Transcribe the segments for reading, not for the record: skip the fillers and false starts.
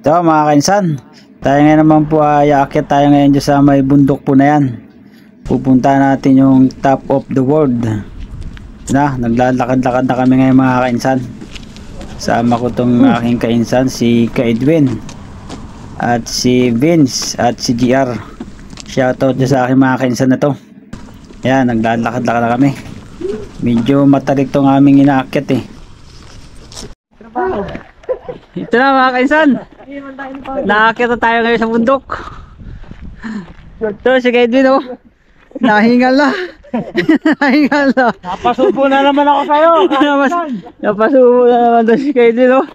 So mga kainsan, tayo ngayon naman po ay aakyat tayo ngayon dyan sa may bundok po na yan. Pupunta natin yung top of the world. Na, naglalakad-lakad na kami ngayon mga kainsan. Sama ko tong aking kainsan, si Ka Edwin at si Vince at si GR. Shoutout dyan sa aking mga kainsan na to. Yan, naglalakad-lakad na kami. Medyo matarik tong aming inaakyat eh. Ito na mga kainsan, naakyat na tayo ngayon sa bundok. Ito si Ka Edwin oh, nahingal na. Nahingal na. Napasubo na naman ako sa'yo. Napasubo na naman doon si Ka Edwin oh.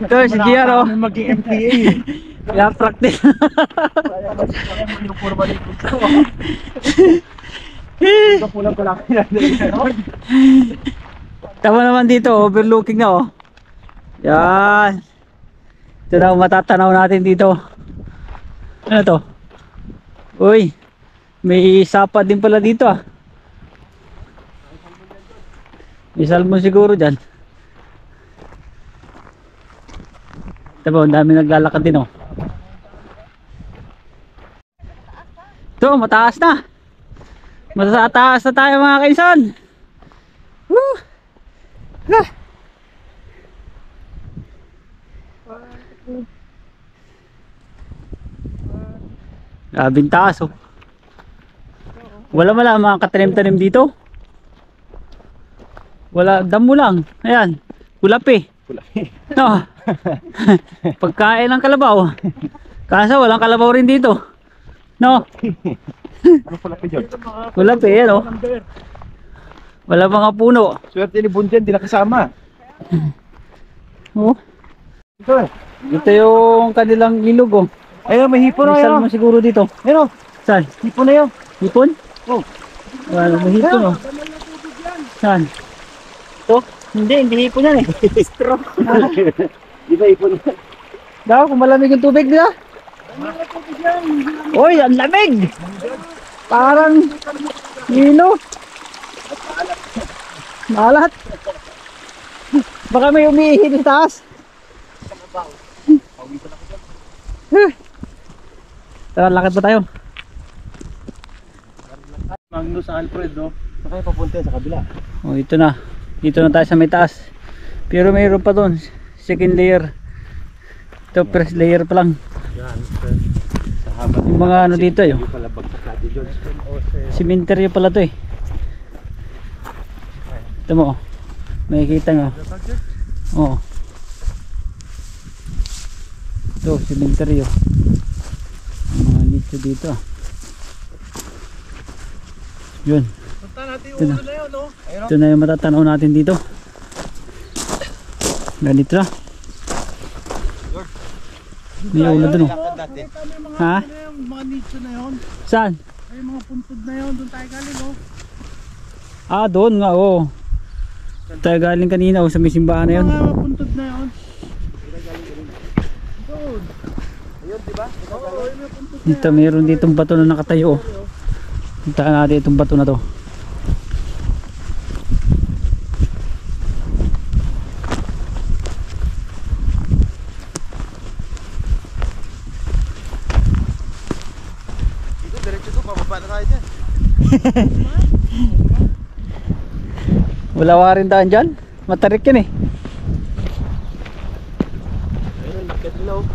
Ito si GR oh, maging MPA. pinapractice. Tama naman dito, overlooking na oh. Yan. Ito na matatanaw natin dito. Ano to? Uy, may sapa din pala dito ah. May salmon siguro dyan. Ito ang dami naglalakad din oh. Ito, mataas na. Matataas na tayo mga kainsan. Woo! Ah! Grabing taas oh. Wala mga katanim-tanim dito. Wala, damo lang. Ayan, kulapi. No. Pagkain ng kalabaw. Kaso walang kalabaw rin dito. No. Ano kulapi dyan? Kulapi yan oh. Wala mga puno. Swerte ni Bunjan, di nakasama. Oh. Ito eh. Ito yung kanilang ilog oh. Ayun, may hipon na May yun. salmon siguro dito. Ayun, Saan? hipon na yun. Hipon? Oh. Wala, may hipon oh. Saan? Ito? Hindi hipon yan eh. Straw. Di ba hipon na? Daw, kung malamig yung tubig nila. Uy, ang lamig! Parang nino. Malat. Baka may umiihi sa taas. Tara, lakad pa tayo. Magnus sa Alfred, no? Saka yung papunta sa kabila. Oh, ito na. Dito na tayo sa may taas. Pero mayroon pa doon. Second layer. Ito, first layer pa lang. Yan, sa haba. Yung mga ano dito yun. Yung pala bagsak natin dyan. Cemetery pala to eh. Ito mo oh. Makikita nyo. Oo. Ito, cemetery oh. Ang mga nicho dito ah. Yun. Punta natin yung Ito na. ulo na yun, no? Ayun, Ito na yung matatanaw natin dito. Ganito na. May ulo dun oh. Ha? yung mga nicho na yun. Saan? Ay, mga puntod na yun. Doon tayo galing, oh. Ah, doon nga oh. Tayo galing kanina oh, sa may simbahan na yun. Mga puntod na yun. Doon. Ayun, diba? Oo, ayun yung puntod na Dito mayroon ditong bato na nakatayo oh. Puntaan natin itong bato na to. Dito, diretso to. Pababa na tayo dyan. Wala wa rin daan dyan. Matarik yan eh. Ayun, lakit nila, oh.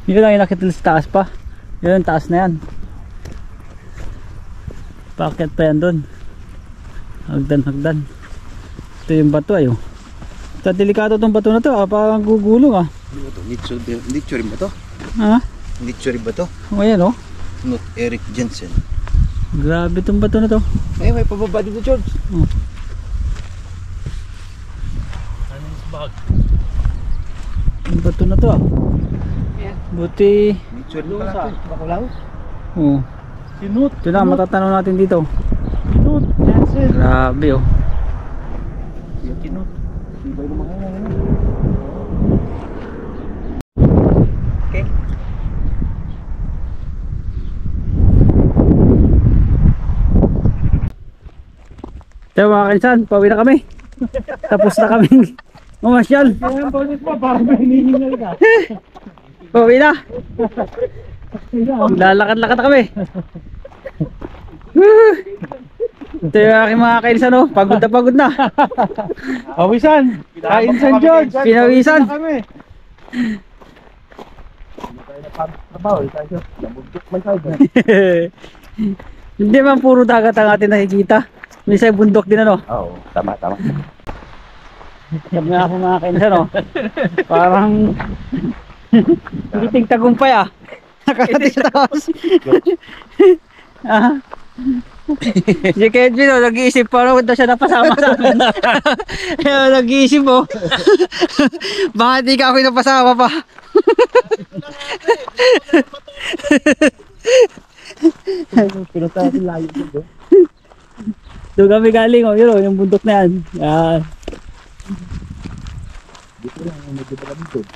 Yun lang yung nakita sa taas pa. Yun, taas na yan. Paakyat pa yan doon. Hagdan. Ito yung bato ayo. Ito, delikado itong bato na to ah. Parang gugulong ah. Ano ba to? Nicho rin ba to? Ha? Nicho rin ba to? O yan oh. Not Eric Jensen. Grabe itong bato na to. Ay, may pababa dito, George. Oh. Ano yung bag? Yung bato na to ah. Buti. Nicho rin pala to. Bakulaw? Oh. Sinut. Ito na, matatanaw natin dito. Sinut. Jensen. Grabe oh. Sinut. Iba yung mga yan. Okay. So mga kainsan, pauwi na kami. Tapos na kaming mamasyal. Kaya ang bonus mo, parang may hinihingal ka. Pauwi na. Lalakad-lakad na kami. Ito yung aking mga kainsan, oh. Pagod na pagod na. Pawisan! Kain San George! Pinawisan. Kami! Hindi man puro dagat ang ating nakikita. Minsan bundok din ano. Oo, tama. Sabi nga ako mga kainsan, oh. Parang hiting tagumpay ah. Nakarating sa taas. Ah. Si Kedvin, oh, nag-iisip parang daw siya napasama sa amin. Kaya nag-iisip, oh. Baka di ka ako napasama pa. Pinunta natin layo dito. Doon kami galing, oh. Yun, oh, yung bundok na yan. Yan. Dito lang, medyo malamig doon.